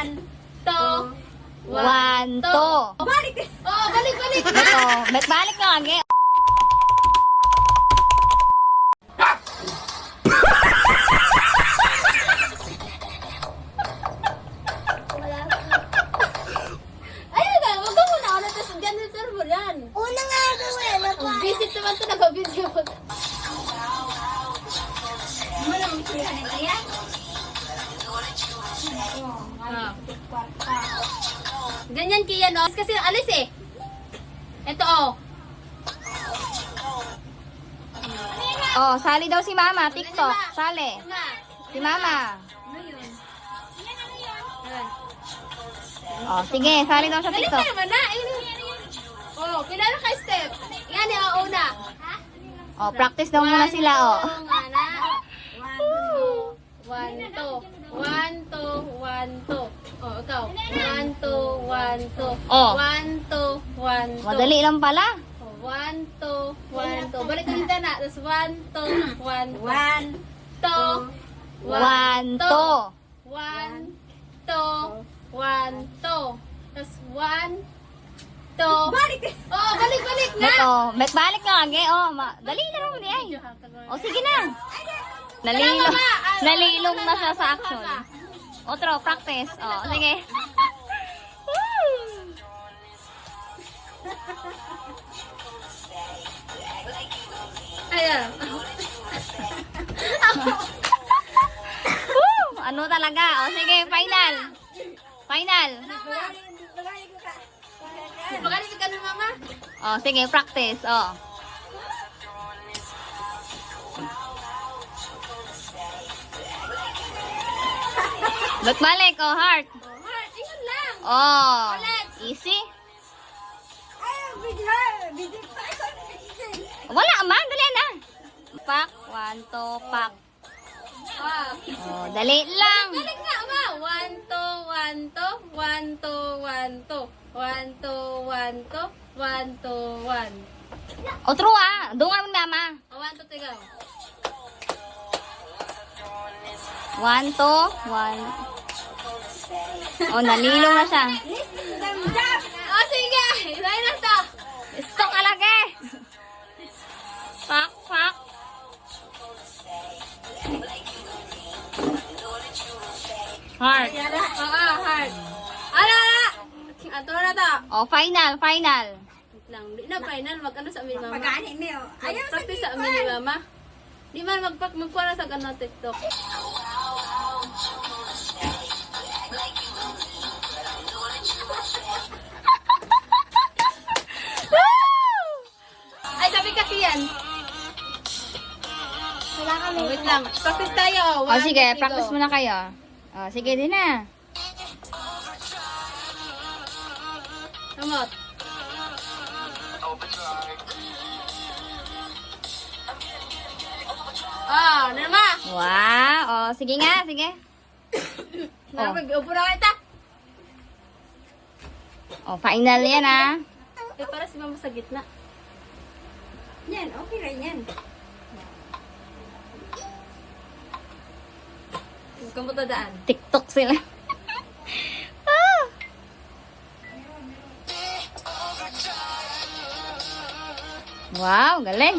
To. One, two. Balik! Oh, balik! Ito, balik nga lagi. Ayun na, wag ka muna. Ano, tapos ganito mo yan. Una nga gawin. Visit naman ito, naka-video ko. Ganyan kiyan, no? Kasi alis eh. Ito, oh. Oh, sali daw si Mama, TikTok. Sali. Si Mama. Oh, sige, sali daw sa Galit TikTok. naman na. Oh, kilala ka step. Yan yung una. Oh, practice daw muna sila, oh. One, two. One, two, one, two. Oh, ikaw. One, two, one, two. Oh. One, two, one, two. Madali lang pala. Oh, one, two, one, two. Balik ulit na. Tapos one, two, one, two. One. Two. One, two. One, two, one, two. Tapos one, two. Balik! Oh, balik na. Ito, balik nga lagi. Oh, dali na naman eh. Oh, sige na. Nalilong na siya sa action. Otro, practice. Oh, sige. Ayan. Woo! Ano talaga? Oh, sige, final. Final. Magaling ka na, mama. Oh, sige, practice. Oh. Balik, oh, heart. Heart, yun lang. Oh, Ulit. easy. Ay, video pa. Wala man, dali na. Pak, one, two, pak. Ah. Oh, dali lang. Balik nga, ma. One, two, one, two. One, two, one, two. One, two, one, two. One, two, one. Otro ah, doon nga mama. Oh, one, two, three, go. One, two, one. Oh, nalilong na siya. Oh, sige. Dahil na to. Stop ka lagi. Pak, pak. Heart. Oo, heart. Ala! Ato na to. Oh, final, final. Wait lang. Di na final. Mag-ano sa amin, mama. Pagani mo. Ayaw sa Practice sa amin ni mama. Di man magkuha sa gano'n TikTok. Ay, sabi kasi yan. Wala kami. Oh, wait lang. Practice tayo. Oh, One, sige, two, three, practice go. muna kayo. Oh, sige din na. Kamot. Oh, nama. Wow. Oh, sige nga, sige. Nama, upo na kita. Oh, final yan ah. Eh, para si mama sa gitna. Yan, okay lang yan. Kamot na daan. TikTok sila. Ah. Wow, galing.